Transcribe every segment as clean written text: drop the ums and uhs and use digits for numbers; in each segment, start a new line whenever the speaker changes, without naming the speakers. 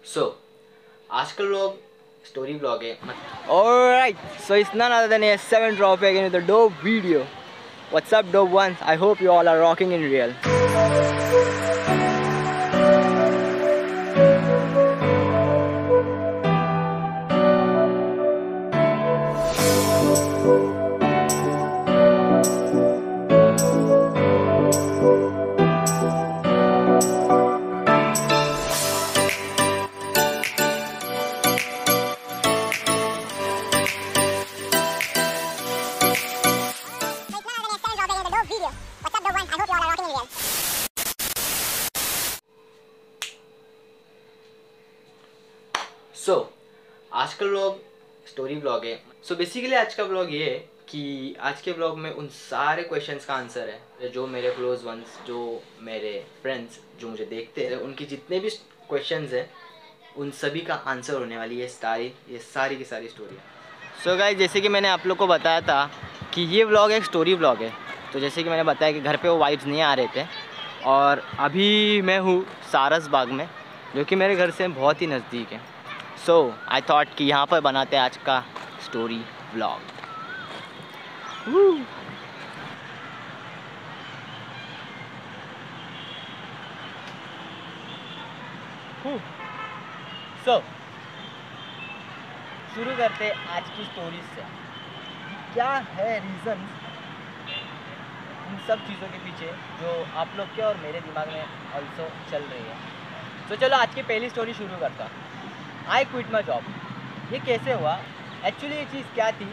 सो आज का vlog story vlog है।
Alright, so it's none other than a 7 drop again with a dope video. What's up, dope ones? I hope you all are rocking in real.
सो आज का vlog story vlog है। So basically आज का vlog ये है कि आज के व्लॉग में उन सारे क्वेश्चंस का आंसर है जो मेरे क्लोज वंस, जो मेरे फ्रेंड्स जो मुझे देखते हैं, उनकी जितने भी क्वेश्चंस हैं उन सभी का आंसर होने वाली है ये सारी की सारी स्टोरी।
So guys, जैसे कि मैंने आप लोग को बताया था कि ये व्लॉग एक स्टोरी व्लॉग है। तो जैसे कि मैंने बताया कि घर पे वो वाइब्स नहीं आ रहे थे और अभी मैं हूँ सारस बाग में, जो कि मेरे घर से बहुत ही नज़दीक है। सो आई थॉट कि यहाँ पर बनाते हैं आज का स्टोरी व्लॉग। सो शुरू करते आज की स्टोरी से। क्या है रीज़न इन सब चीज़ों के पीछे जो आप लोग के और मेरे दिमाग में ऑल्सो चल रही है। तो चलो आज की पहली स्टोरी शुरू करता। आई क्विट माई जॉब। ये कैसे हुआ, एक्चुअली ये चीज़ क्या थी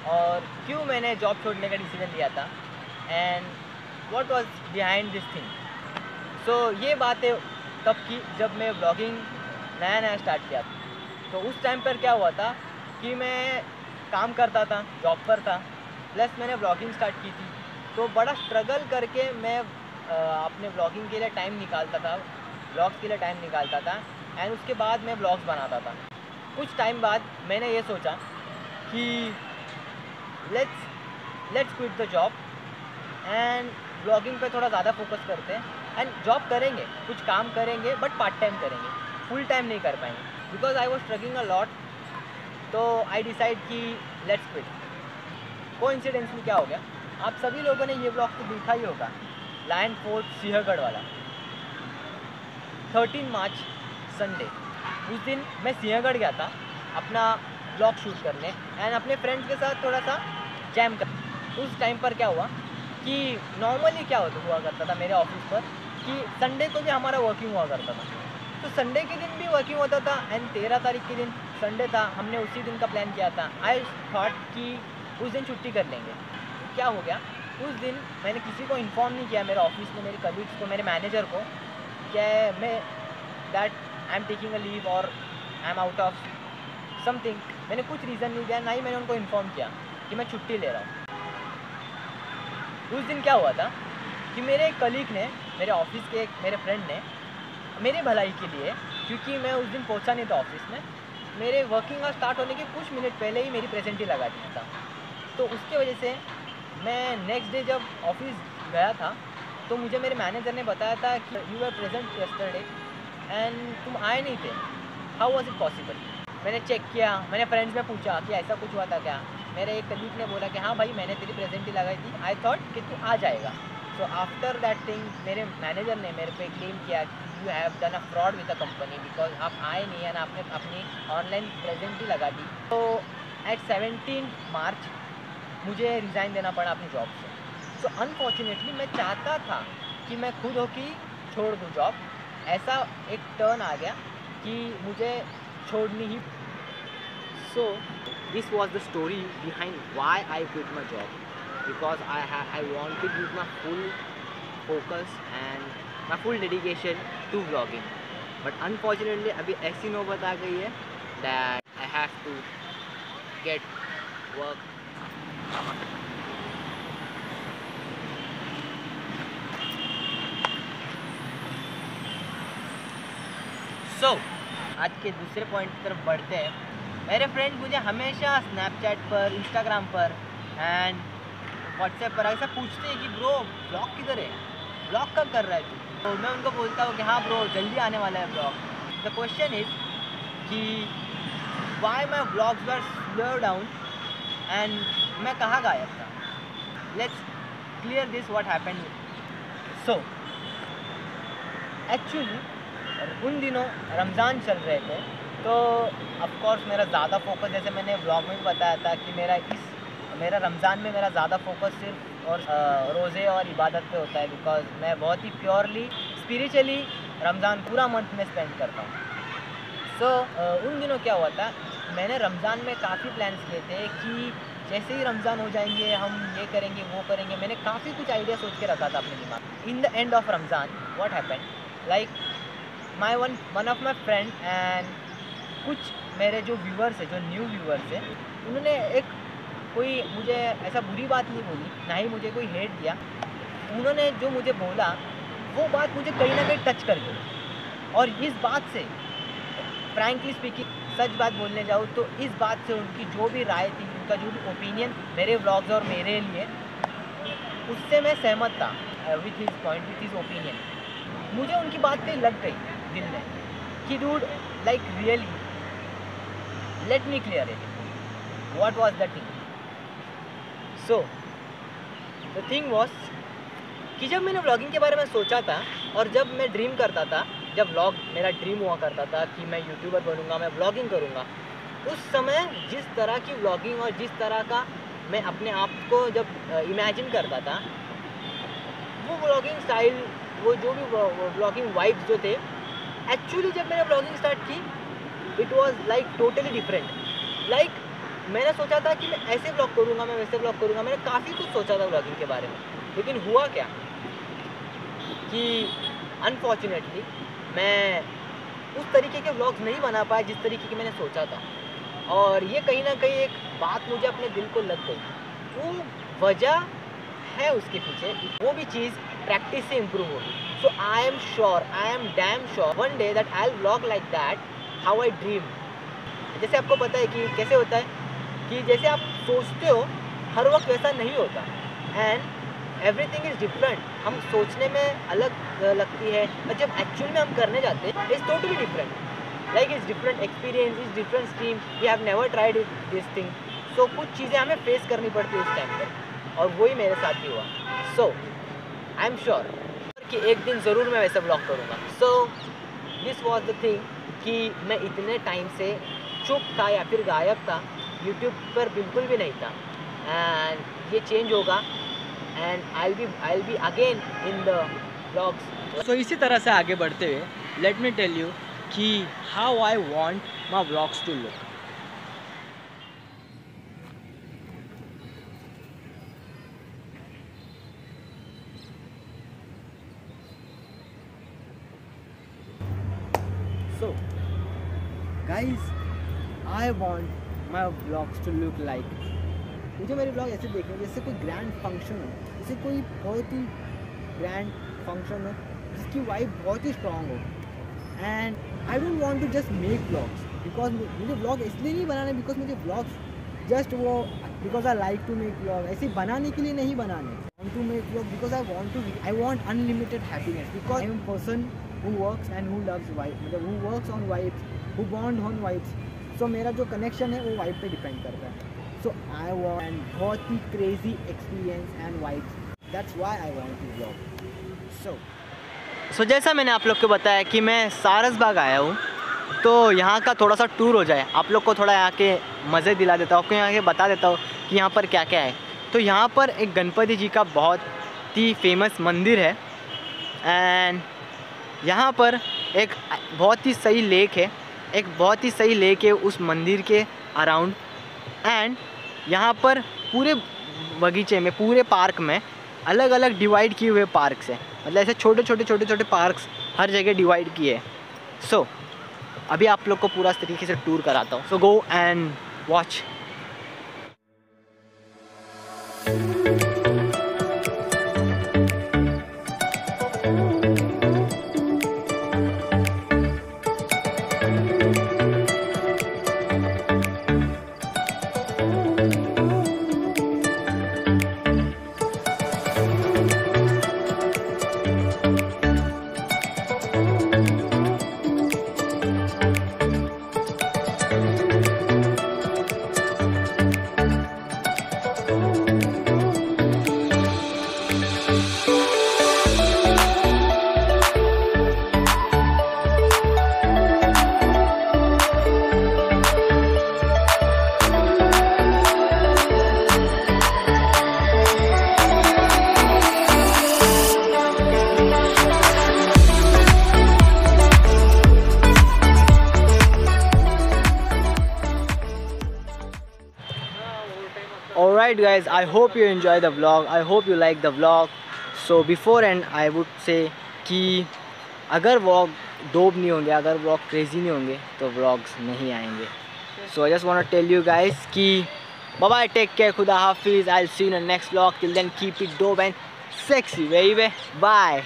और क्यों मैंने जॉब छोड़ने का डिसीजन लिया था, and what was behind this thing. So ये बात है तब की जब मैं ब्लॉगिंग नया स्टार्ट किया। तो उस टाइम पर क्या हुआ था कि मैं काम करता था, जॉब पर था, प्लस मैंने ब्लॉगिंग स्टार्ट की थी। तो बड़ा स्ट्रगल करके मैं अपने ब्लॉगिंग के लिए टाइम निकालता था, ब्लॉग्स के लिए टाइम निकालता था, एंड उसके बाद मैं ब्लॉग्स बनाता था। कुछ टाइम बाद मैंने ये सोचा कि let's quit the job and blogging पे थोड़ा ज़्यादा फोकस करते हैं, एंड जॉब करेंगे, कुछ काम करेंगे बट पार्ट टाइम करेंगे, फुल टाइम नहीं कर पाएंगे because I was struggling a lot. तो आई डिसाइड कि लेट्स क्विट। कोइंसिडेंसली क्या हो गया, आप सभी लोगों ने ये ब्लॉग तो देखा ही होगा, लायन फोर्ट सिंहगढ़ वाला, 13 मार्च संडे। उस दिन मैं सिंहगढ़ गया था अपना ब्लॉग शूट करने एंड अपने फ्रेंड्स के साथ थोड़ा सा जैम कर। उस टाइम पर क्या हुआ कि नॉर्मली क्या हुआ करता था मेरे ऑफिस पर कि संडे को भी हमारा वर्किंग हुआ करता था। तो संडे के दिन भी वर्किंग होता था एंड 13 तारीख के दिन संडे था, हमने उसी दिन का प्लान किया था। आई थॉट कि उस दिन छुट्टी कर लेंगे। क्या हो गया, उस दिन मैंने किसी को इन्फॉर्म नहीं किया, मेरे ऑफिस में मेरे कलीग्स को, मेरे मैनेजर को, क्या मैं that I am taking a leave और I am out of something. मैंने कुछ रीज़न नहीं दिया, ना ही मैंने उनको इन्फॉर्म किया कि मैं छुट्टी ले रहा हूँ। उस दिन क्या हुआ था कि मेरे एक कलीग ने, मेरे ऑफिस के एक मेरे फ्रेंड ने मेरी भलाई के लिए, क्योंकि मैं उस दिन पहुंचा नहीं था ऑफिस में, मेरे वर्किंग आवर स्टार्ट होने के कुछ मिनट पहले ही मेरी प्रेजेंट ही लगा दिया था। तो उसके वजह से मैं नेक्स्ट डे जब ऑफिस गया था तो मुझे मेरे मैनेजर ने बताया था कि you are present yesterday and तुम आए नहीं थे, हाउ वॉज इट पॉसिबल। मैंने चेक किया, मैंने फ्रेंड्स में पूछा कि ऐसा कुछ हुआ था क्या। मेरे एक कलीग ने बोला कि हाँ भाई मैंने तेरी प्रेजेंट ही लगाई थी, आई थॉट कि तू आ जाएगा। सो आफ्टर दैट थिंग मेरे मैनेजर ने मेरे पे क्लेम किया कि you have done a fraud with the company because आप आए नहीं है ना, आपने अपनी ऑनलाइन प्रेजेंट ही लगा दी। तो एट 17 मार्च मुझे रिज़ाइन देना पड़ा अपनी जॉब से। सो अनफॉर्चुनेटली मैं चाहता था कि मैं खुद होके छोड़ दूँ जॉब, ऐसा एक टर्न आ गया कि मुझे छोड़नी ही। So this was the story behind why I quit my job, because I want to give my full focus and my full dedication to blogging. But unfortunately अभी ऐसी नौबत आ गई है that I have to get work. So आज के दूसरे point की तरफ बढ़ते हैं। मेरे फ्रेंड्स मुझे हमेशा स्नैपचैट पर, इंस्टाग्राम पर एंड व्हाट्सएप पर ऐसा पूछते हैं कि ब्रो ब्लॉग किधर है, ब्लॉग कब कर रहा है तू। तो मैं उनको बोलता हूँ कि हाँ ब्रो जल्दी आने वाला है ब्लॉग। द क्वेश्चन इज कि why my vlogs were slow down and मैं कहाँ गायब था. Let's clear this what happened. So actually उन दिनों रमज़ान चल रहे थे, तो ऑफकोर्स मेरा ज़्यादा फोकस, जैसे मैंने व्लॉग में भी बताया था कि मेरा रमज़ान में मेरा ज़्यादा फोकस सिर्फ और रोज़े और इबादत पे होता है, बिकॉज मैं बहुत ही प्योरली स्पिरिचुअली रमज़ान पूरा मंथ में स्पेंड करता हूँ. सो उन दिनों क्या हुआ था, मैंने रमज़ान में काफ़ी प्लान्स किए थे कि जैसे ही रमज़ान हो जाएंगे हम ये करेंगे वो करेंगे. मैंने काफ़ी कुछ आइडिया सोच के रखा था अपने दिमाग. In the end of Ramzan what happened, like my one of my friend and कुछ मेरे जो व्यूअर्स है, जो न्यू व्यूअर्स है, उन्होंने कोई मुझे ऐसा बुरी बात नहीं बोली, ना ही मुझे कोई हेट दिया. उन्होंने जो मुझे बोला वो बात मुझे कहीं ना कहीं टच कर गई. और इस बात से फ्रैंकली स्पीकिंग, सच बात बोलने जाऊँ तो इस बात से उनकी जो भी राय थी, उनका जो भी ओपिनियन मेरे व्लॉग्स और मेरे लिए, उससे मैं सहमत था with his point, with his opinion. मुझे उनकी बात कहीं लग गई दिल में कि dude, like really, let me clear it, what was the thing. So the thing was कि जब मैंने व्लॉगिंग के बारे में सोचा था और जब मैं ड्रीम करता था, जब व्लॉग मेरा ड्रीम हुआ करता था कि मैं यूट्यूबर बनूंगा, मैं व्लॉगिंग करूंगा, उस समय जिस तरह की व्लॉगिंग और जिस तरह का मैं अपने आप को जब इमेजिन करता था, वो व्लॉगिंग स्टाइल, वो जो भी व्लॉगिंग वाइब्स जो थे, एक्चुअली जब मैंने व्लॉगिंग स्टार्ट की, it was like totally different. Like मैंने सोचा था कि मैं ऐसे व्लॉग करूँगा, मैं वैसे व्लॉग करूँगा, मैंने काफ़ी कुछ सोचा था व्लॉगिंग के बारे में. लेकिन हुआ क्या कि अनफॉर्चुनेटली मैं उस तरीके के व्लॉग्स नहीं बना पाया जिस तरीके के मैंने सोचा था. और ये कहीं ना कहीं एक बात मुझे अपने दिल को लग गई. वो वजह है उसके पीछे, वो भी चीज़ प्रैक्टिस से इम्प्रूव होगी. So I am sure, I am damn sure one day that I will vlog like that how I dream. जैसे आपको पता है कि कैसे होता है कि जैसे आप सोचते हो हर वक्त वैसा नहीं होता, एंड एवरीथिंग इज़ डिफरेंट. हम सोचने में अलग लगती है और जब एक्चुअल में हम करने जाते हैं it's totally different. Like it's different experience, it's different stream, we have never tried this thing. So कुछ चीज़ें हमें फेस करनी पड़ती है उस टाइम पर, और वही मेरे साथ ही हुआ. सो आई एम श्योर कि एक दिन ज़रूर मैं वैसे ब्लॉग करूँगा. सो दिस वॉज द थिंग कि मैं इतने टाइम से चुप था या फिर गायब था, यूट्यूब पर बिल्कुल भी नहीं था, एंड ये चेंज होगा and I will be again in the vlogs.
So इसी तरह से आगे बढ़ते हुए लेट मी टेल यू कि how I want my vlogs to look. So guys, I want my vlogs to look like, मुझे मेरे ब्लॉग ऐसे देखने जैसे कोई ग्रैंड फंक्शन हो, जैसे कोई बहुत ही ग्रैंड फंक्शन हो जिसकी वाइब बहुत ही स्ट्रॉन्ग हो. And I don't want to just make vlogs, because मुझे ब्लॉग इसलिए नहीं बनाने बिकॉज मुझे ब्लॉग्स जस्ट वो because I like to make vlog, ऐसे बनाने के लिए नहीं बनाने. I want to make vlog because I want unlimited happiness, because I am person who works and who loves vibes, मतलब who works on vibes, who bond on vibes. So मेरा जो connection है वो वाइब पे depend करता है. So I want and बहुत ही crazy experience and vibes. That's why I want to vlog. So
जैसा मैंने आप लोग को बताया कि मैं सारसबाग आया हूँ, तो यहाँ का थोड़ा सा टूर हो जाए, आप लोग को थोड़ा यहाँ के मज़े दिला देता हूँ, आपको यहाँ के बता देता हूँ कि यहाँ पर क्या क्या है. तो यहाँ पर एक गणपति जी का बहुत ही फेमस मंदिर है, एंड यहाँ पर एक बहुत ही सही लेक है, एक बहुत ही सही लेक है उस मंदिर के अराउंड. एंड यहाँ पर पूरे बगीचे में, पूरे पार्क में अलग अलग डिवाइड किए हुए पार्क्स हैं, मतलब ऐसे छोटे छोटे पार्क्स हर जगह डिवाइड किए. सो अभी आप लोग को पूरा तरीके से टूर कराता हूँ. So go and watch.
alright guys, I hope you enjoy the vlog, I hope you like the vlog. So before end I would say कि अगर vlog dope नहीं होंगे, अगर vlog crazy नहीं होंगे तो vlogs नहीं आएंगे. So I just want to tell you guys कि bye bye, take care, खुदा हाफिज़. I'll see you in the next vlog. Till then keep it dope and sexy baby. Bye.